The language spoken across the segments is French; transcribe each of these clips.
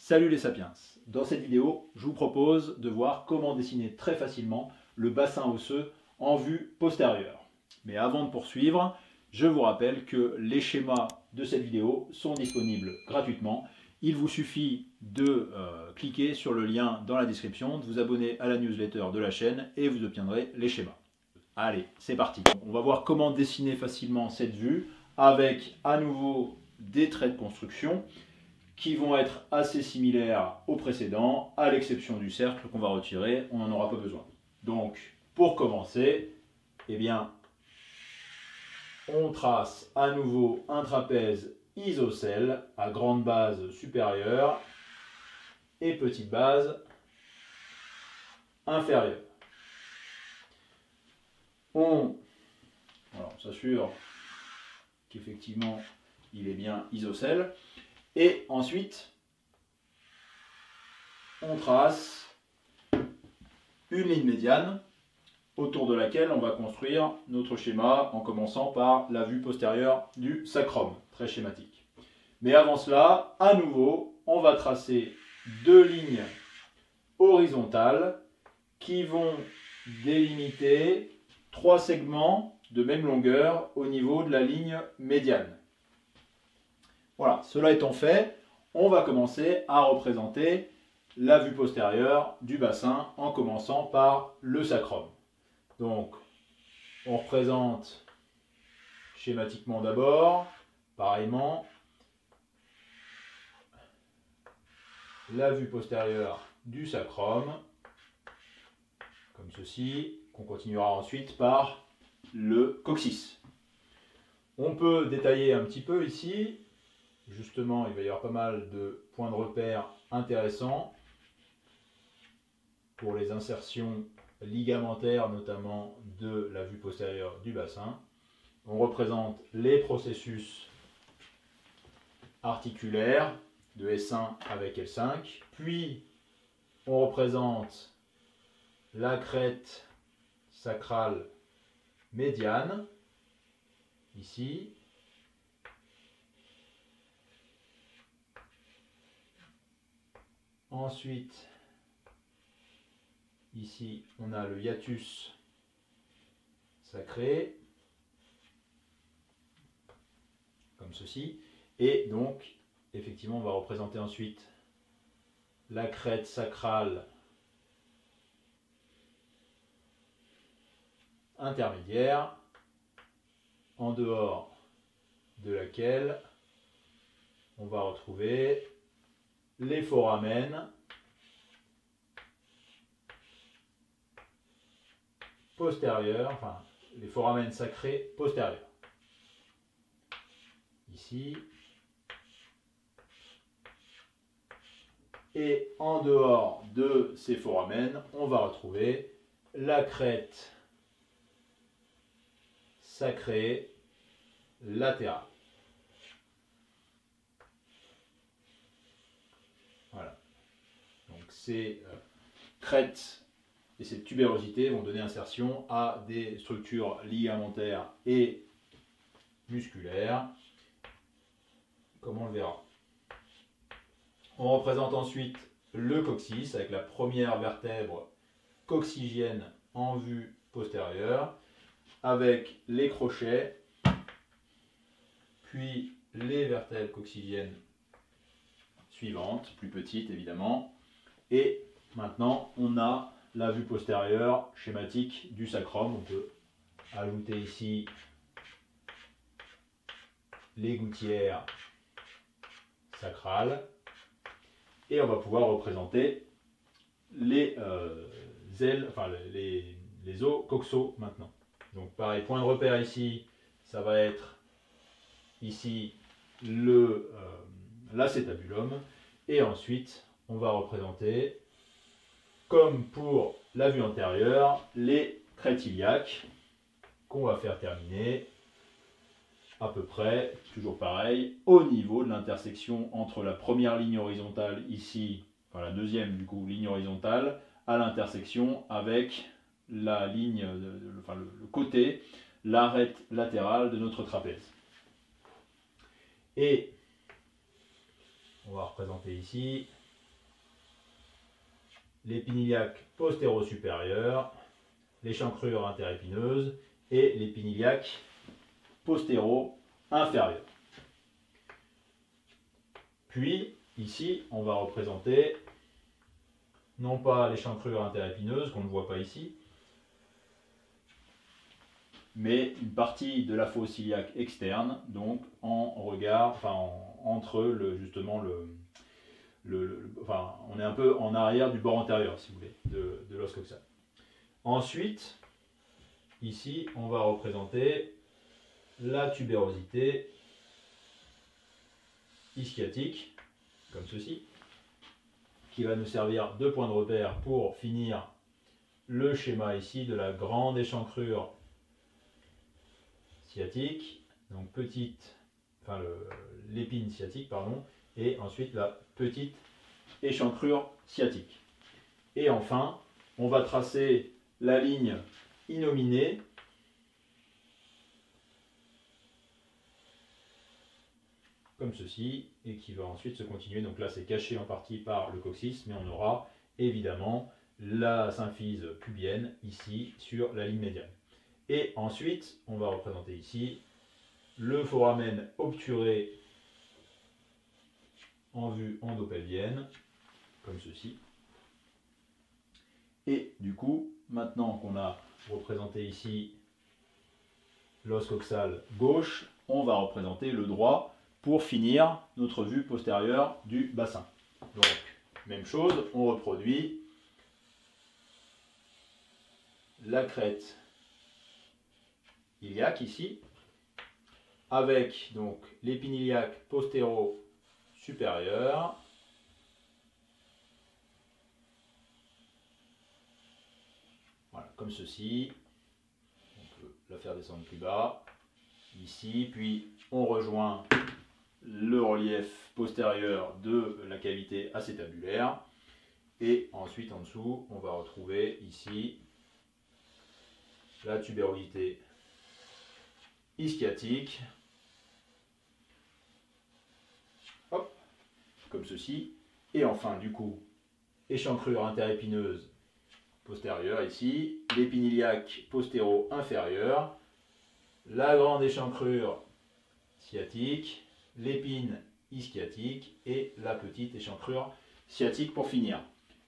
Salut les sapiens! Dans cette vidéo, je vous propose de voir comment dessiner très facilement le bassin osseux en vue postérieure. Mais avant de poursuivre, je vous rappelle que les schémas de cette vidéo sont disponibles gratuitement. Il vous suffit de cliquer sur le lien dans la description, de vous abonner à la newsletter de la chaîne et vous obtiendrez les schémas. Allez, c'est parti! On va voir comment dessiner facilement cette vue avec à nouveau des traits de construction qui vont être assez similaires aux précédents, à l'exception du cercle qu'on va retirer, on n'en aura pas besoin. Donc, pour commencer, eh bien, on trace à nouveau un trapèze isocèle à grande base supérieure et petite base inférieure. On s'assure qu'effectivement il est bien isocèle. Et ensuite, on trace une ligne médiane autour de laquelle on va construire notre schéma en commençant par la vue postérieure du sacrum, très schématique. Mais avant cela, à nouveau, on va tracer deux lignes horizontales qui vont délimiter trois segments de même longueur au niveau de la ligne médiane. Voilà, cela étant fait, on va commencer à représenter la vue postérieure du bassin en commençant par le sacrum. Donc, on représente schématiquement d'abord, pareillement, la vue postérieure du sacrum, comme ceci, qu'on continuera ensuite par le coccyx. On peut détailler un petit peu ici. Justement, il va y avoir pas mal de points de repère intéressants pour les insertions ligamentaires, notamment de la vue postérieure du bassin. On représente les processus articulaires de S1 avec L5. Puis, on représente la crête sacrale médiane, ici. Ensuite, ici, on a le hiatus sacré, comme ceci. Et donc, effectivement, on va représenter ensuite la crête sacrale intermédiaire, en dehors de laquelle on va retrouver les foramen postérieurs, enfin les foramen sacrés postérieurs. Ici. Et en dehors de ces foramen, on va retrouver la crête sacrée latérale. Voilà. Donc ces crêtes et cette tubérosité vont donner insertion à des structures ligamentaires et musculaires, comme on le verra. On représente ensuite le coccyx avec la première vertèbre coccygienne en vue postérieure, avec les crochets, puis les vertèbres coccygiennes suivantes, plus petites évidemment, et maintenant on a la vue postérieure schématique du sacrum. On peut ajouter ici les gouttières sacrales et on va pouvoir représenter les ailes, enfin les os coxaux maintenant. Donc pareil, point de repère ici, ça va être ici l'acétabulum et ensuite on va représenter, comme pour la vue antérieure, les crêtes iliaques qu'on va faire terminer à peu près, toujours pareil, au niveau de l'intersection entre la première ligne horizontale ici, enfin la deuxième du coup ligne horizontale, à l'intersection avec la ligne, le côté, l'arête latérale de notre trapèze. Et on va représenter ici l'épiniliaque postéro-supérieur, l'échancrure interépineuse et l'épiniliaque postéro-inférieur. Puis, ici, on va représenter non pas l'échancrure interépineuse, qu'on ne voit pas ici, mais une partie de la fosse iliaque externe, donc en regard, enfin entre justement enfin, on est un peu en arrière du bord antérieur, si vous voulez, de l'os coxal. Ensuite, ici, on va représenter la tubérosité ischiatique, comme ceci, qui va nous servir de point de repère pour finir le schéma ici de la grande échancrure sciatique, donc petite, enfin l'épine sciatique, pardon, et ensuite la petite échancrure sciatique. Et enfin, on va tracer la ligne innominée comme ceci, et qui va ensuite se continuer. Donc là, c'est caché en partie par le coccyx, mais on aura évidemment la symphyse pubienne ici sur la ligne médiane. Et ensuite, on va représenter ici le foramen obturé en vue endopelvienne, comme ceci. Et du coup, maintenant qu'on a représenté ici l'os coxal gauche, on va représenter le droit pour finir notre vue postérieure du bassin. Donc, même chose, on reproduit la crête iliaque ici, avec donc l'épiniliaque postéro-supérieur, voilà, comme ceci. On peut la faire descendre plus bas, ici, puis on rejoint le relief postérieur de la cavité acétabulaire, et ensuite en dessous, on va retrouver ici la tubérosité ischiatique, hop, comme ceci, et enfin du coup, échancrure interépineuse postérieure ici, l'épiniliaque postéro-inférieur, la grande échancrure sciatique, l'épine ischiatique et la petite échancrure sciatique pour finir.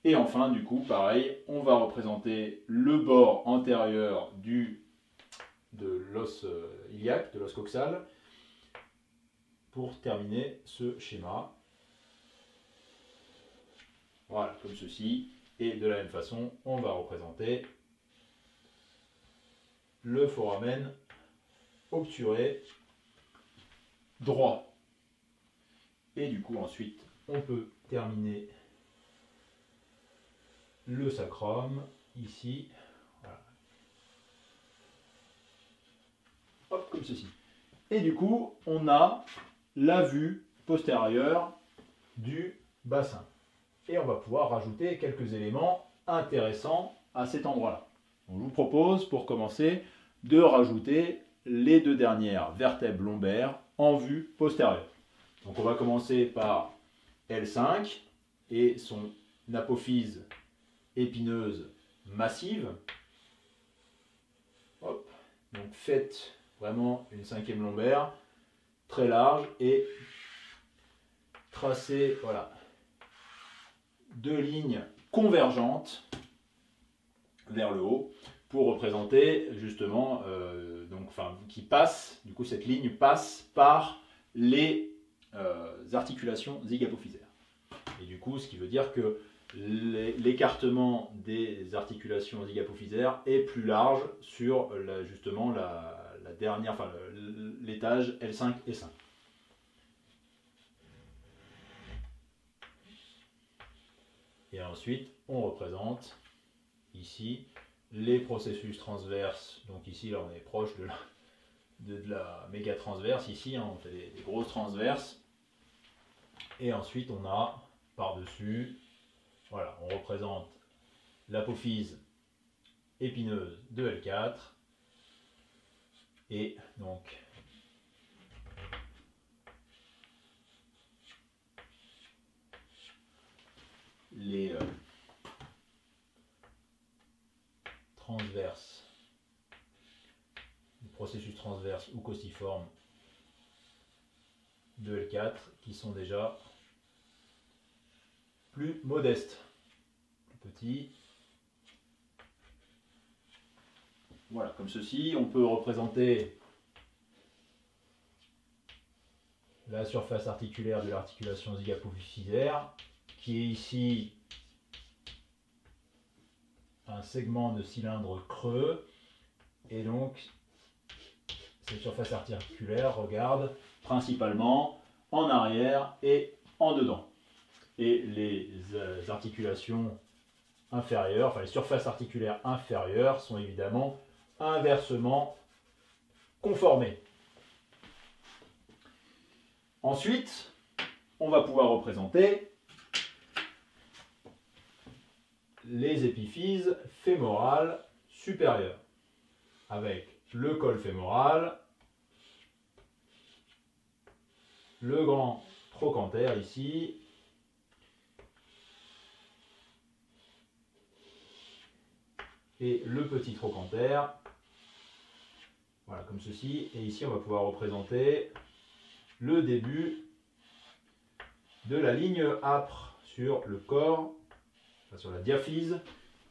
Et enfin, du coup, pareil, on va représenter le bord antérieur de l'os iliaque, de l'os coxal, pour terminer ce schéma. Voilà, comme ceci. Et de la même façon, on va représenter le foramen obturé droit. Et du coup, ensuite, on peut terminer le sacrum ici. Voilà. Hop, comme ceci. Et du coup, on a la vue postérieure du bassin. Et on va pouvoir rajouter quelques éléments intéressants à cet endroit-là. Je vous propose, pour commencer, de rajouter les deux dernières vertèbres lombaires en vue postérieure. Donc on va commencer par L5 et son apophyse épineuse massive. Hop. Donc faites vraiment une cinquième lombaire très large et tracez, voilà, deux lignes convergentes vers le haut pour représenter justement, qui passe, du coup cette ligne passe par les articulations zygapophysaires. Et du coup, ce qui veut dire que l'écartement des articulations zygapophysaires est plus large sur justement la dernière, enfin l'étage L5 et 5. Et ensuite, on représente ici les processus transverses. Donc ici, là, on est proche de la méga transverse. Ici, hein, on fait des grosses transverses. Et ensuite, on a par-dessus, voilà, on représente l'apophyse épineuse de L4. Et donc, transverse, le processus transverse ou caustiforme de L4 qui sont déjà plus modestes, plus petits. Voilà, comme ceci, on peut représenter la surface articulaire de l'articulation zygapophysaire, qui est ici un segment de cylindre creux, et donc cette surface articulaire regarde principalement en arrière et en dedans. Et les articulations inférieures, enfin les surfaces articulaires inférieures sont évidemment inversement conformées. Ensuite, on va pouvoir représenter les épiphyses fémorales supérieures, avec le col fémoral, le grand trochanter ici, et le petit trochanter, voilà, comme ceci. Et ici, on va pouvoir représenter le début de la ligne âpre sur le corps, enfin sur la diaphyse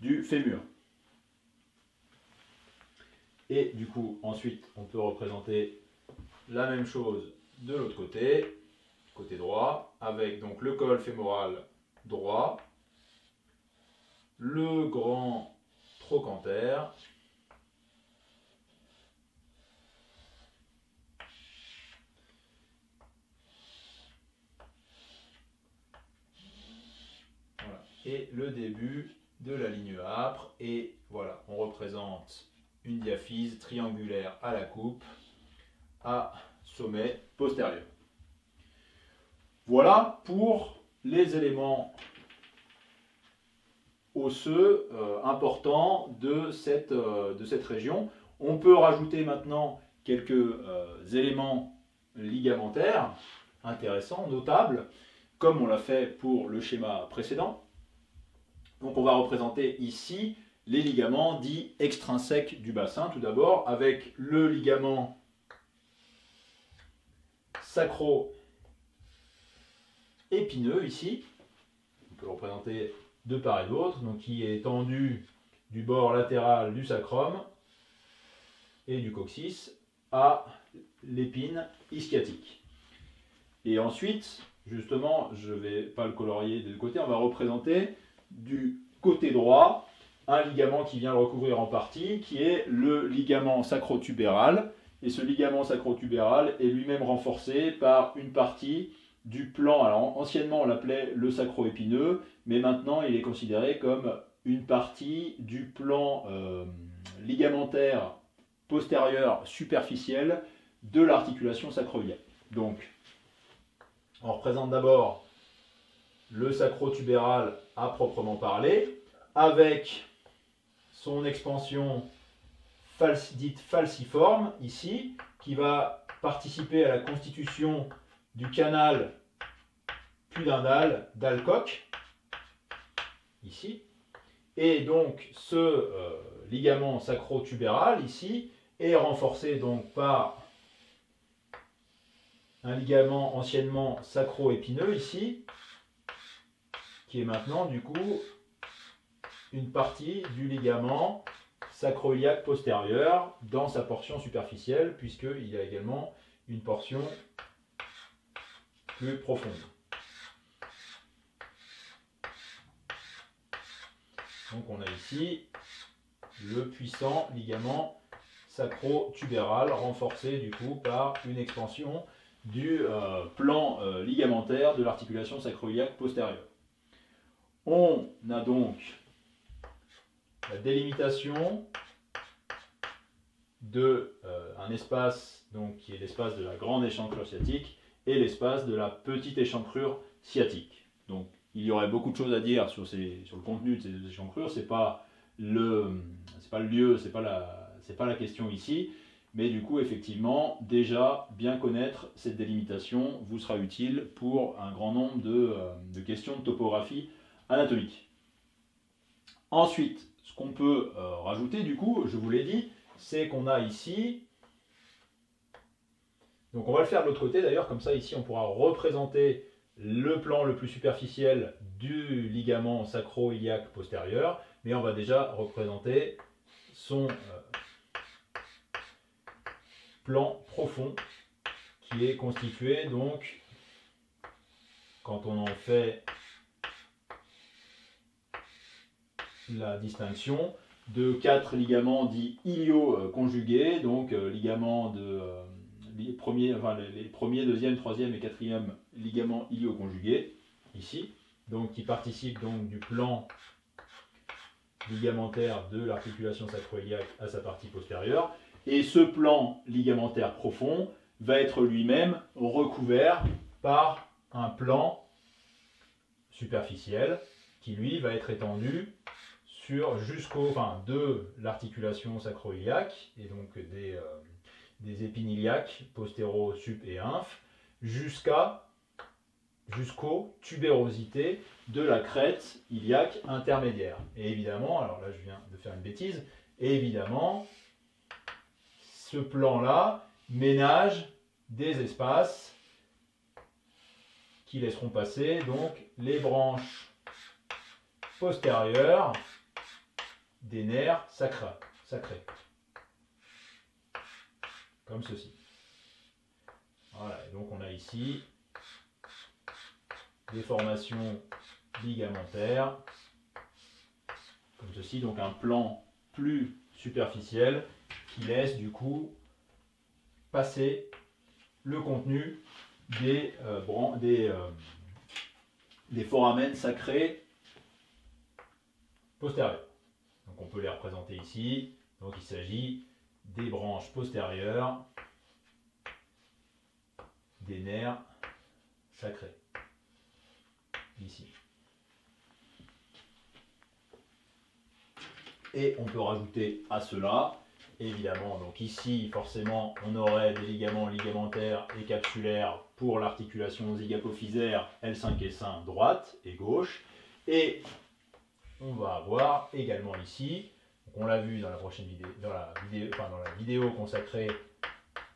du fémur. Et du coup, ensuite, on peut représenter la même chose de l'autre côté, côté droit, avec donc le col fémoral droit, le grand trochanter, voilà, et le début de la ligne âpre. Et voilà, on représente une diaphyse triangulaire à la coupe à sommet postérieur. Voilà pour les éléments osseux importants de cette région. On peut rajouter maintenant quelques éléments ligamentaires intéressants, notables, comme on l'a fait pour le schéma précédent. Donc on va représenter ici les ligaments dits extrinsèques du bassin, tout d'abord, avec le ligament sacro-épineux ici. On peut le représenter de part et d'autre, donc qui est tendu du bord latéral du sacrum et du coccyx à l'épine ischiatique. Et ensuite, justement, je ne vais pas le colorier de côté, on va représenter du côté droit un ligament qui vient le recouvrir en partie, qui est le ligament sacrotubéral. Et ce ligament sacrotubéral est lui-même renforcé par une partie du plan. Alors anciennement on l'appelait le sacro-épineux, mais maintenant il est considéré comme une partie du plan ligamentaire postérieur superficiel de l'articulation sacroiliaque. Donc on représente d'abord le sacrotubéral à proprement parler, avec son expansion dite falciforme ici, qui va participer à la constitution du canal pudendal d'Alcock, ici. Et donc ce ligament sacrotubéral ici est renforcé donc par un ligament anciennement sacro-épineux ici, qui est maintenant du coup une partie du ligament sacroiliaque postérieur dans sa portion superficielle, puisqu'il y a également une portion plus profonde. Donc on a ici le puissant ligament sacrotubéral renforcé du coup par une expansion du plan ligamentaire de l'articulation sacroiliaque postérieure. On a donc la délimitation de un espace donc, qui est l'espace de la grande échancrure sciatique et l'espace de la petite échancrure sciatique. Donc il y aurait beaucoup de choses à dire sur le contenu de ces deux échancrures. C'est pas le lieu, c'est pas la question ici, mais du coup effectivement déjà bien connaître cette délimitation vous sera utile pour un grand nombre de questions de topographie anatomique. Ensuite, ce qu'on peut rajouter, du coup, je vous l'ai dit, c'est qu'on a ici, donc on va le faire de l'autre côté d'ailleurs, comme ça ici on pourra représenter le plan le plus superficiel du ligament sacro-iliaque postérieur, mais on va déjà représenter son plan profond qui est constitué donc, quand on en fait la distinction, de 4 ligaments dits ilio-conjugués, donc ligaments de les premiers, deuxième, troisième et quatrième ligaments ilio-conjugués, ici, donc qui participent donc du plan ligamentaire de l'articulation sacro-iliaque à sa partie postérieure, et ce plan ligamentaire profond va être lui-même recouvert par un plan superficiel qui lui va être étendu de l'articulation sacro-iliaque et donc des épines iliaques postéro, sup et inf jusqu'aux tubérosités de la crête iliaque intermédiaire. Et évidemment, alors là je viens de faire une bêtise, et évidemment ce plan-là ménage des espaces qui laisseront passer donc les branches postérieures des nerfs sacrés, comme ceci. Voilà, et donc on a ici des formations ligamentaires, comme ceci, donc un plan plus superficiel qui laisse du coup passer le contenu des foramen sacrés postérieurs. Donc on peut les représenter ici. Donc il s'agit des branches postérieures des nerfs sacrés. Ici. Et on peut rajouter à cela, évidemment, donc ici forcément on aurait des ligaments ligamentaires et capsulaires pour l'articulation zygapophysaire L5 S1 droite et gauche. Et on va avoir également ici, donc on l'a vu dans la prochaine vidéo, dans la vidéo consacrée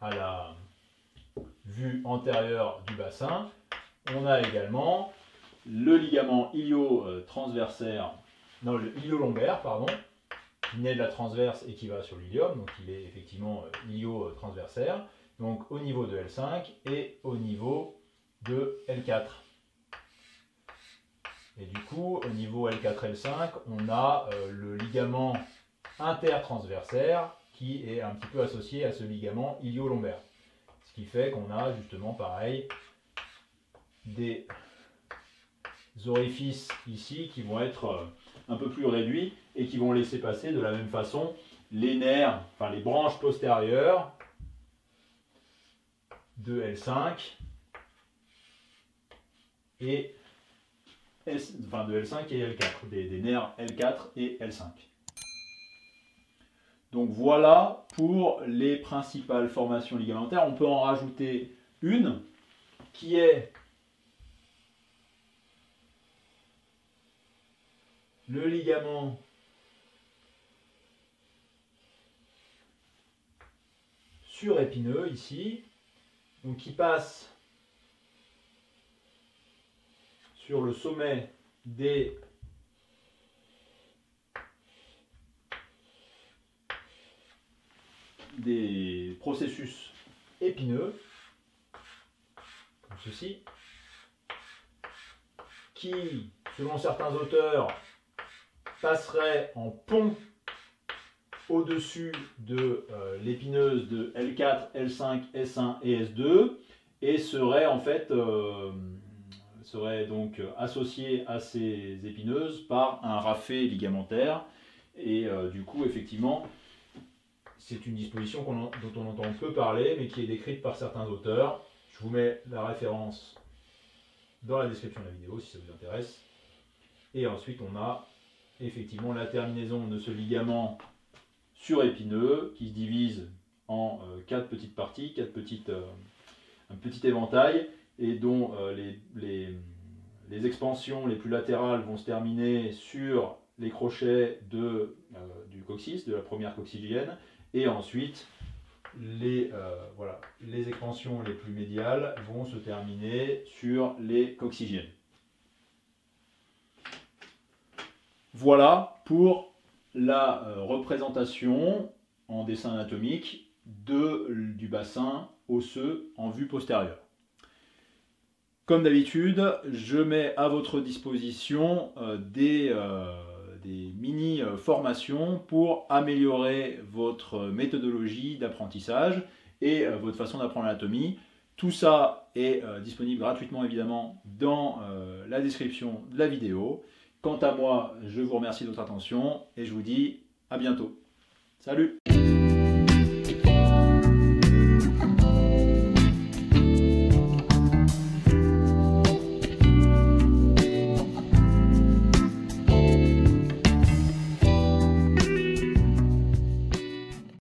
à la vue antérieure du bassin, on a également le ligament ilio-transversaire, non, le ilio-lombaire, pardon, qui naît de la transverse et qui va sur l'ilium, donc il est effectivement ilio-transversaire, donc au niveau de L5 et au niveau de L4. Et du coup, au niveau L4-L5, on a le ligament intertransversaire qui est un petit peu associé à ce ligament ilio-lombaire. Ce qui fait qu'on a justement pareil des orifices ici qui vont être un peu plus réduits et qui vont laisser passer de la même façon les nerfs, enfin les branches postérieures de L5 et de L5 et L4, des nerfs L4 et L5. Donc voilà pour les principales formations ligamentaires. On peut en rajouter une qui est le ligament surépineux ici, donc qui passe sur le sommet des processus épineux, comme ceci, qui, selon certains auteurs, passerait en pont au-dessus de l'épineuse de L4, L5, S1 et S2 et serait en fait donc associé à ces épineuses par un raffet ligamentaire et du coup effectivement c'est une disposition dont on entend peu parler mais qui est décrite par certains auteurs. Je vous mets la référence dans la description de la vidéo si ça vous intéresse. Et ensuite on a effectivement la terminaison de ce ligament surépineux qui se divise en 4 petites parties, un petit éventail et dont les expansions les plus latérales vont se terminer sur les crochets du coccyx, de la première coccygienne, et ensuite voilà, les expansions les plus médiales vont se terminer sur les coccygiennes. Voilà pour la représentation en dessin anatomique du bassin osseux en vue postérieure. Comme d'habitude, je mets à votre disposition des mini-formations pour améliorer votre méthodologie d'apprentissage et votre façon d'apprendre l'anatomie. Tout ça est disponible gratuitement évidemment dans la description de la vidéo. Quant à moi, je vous remercie de votre attention et je vous dis à bientôt. Salut!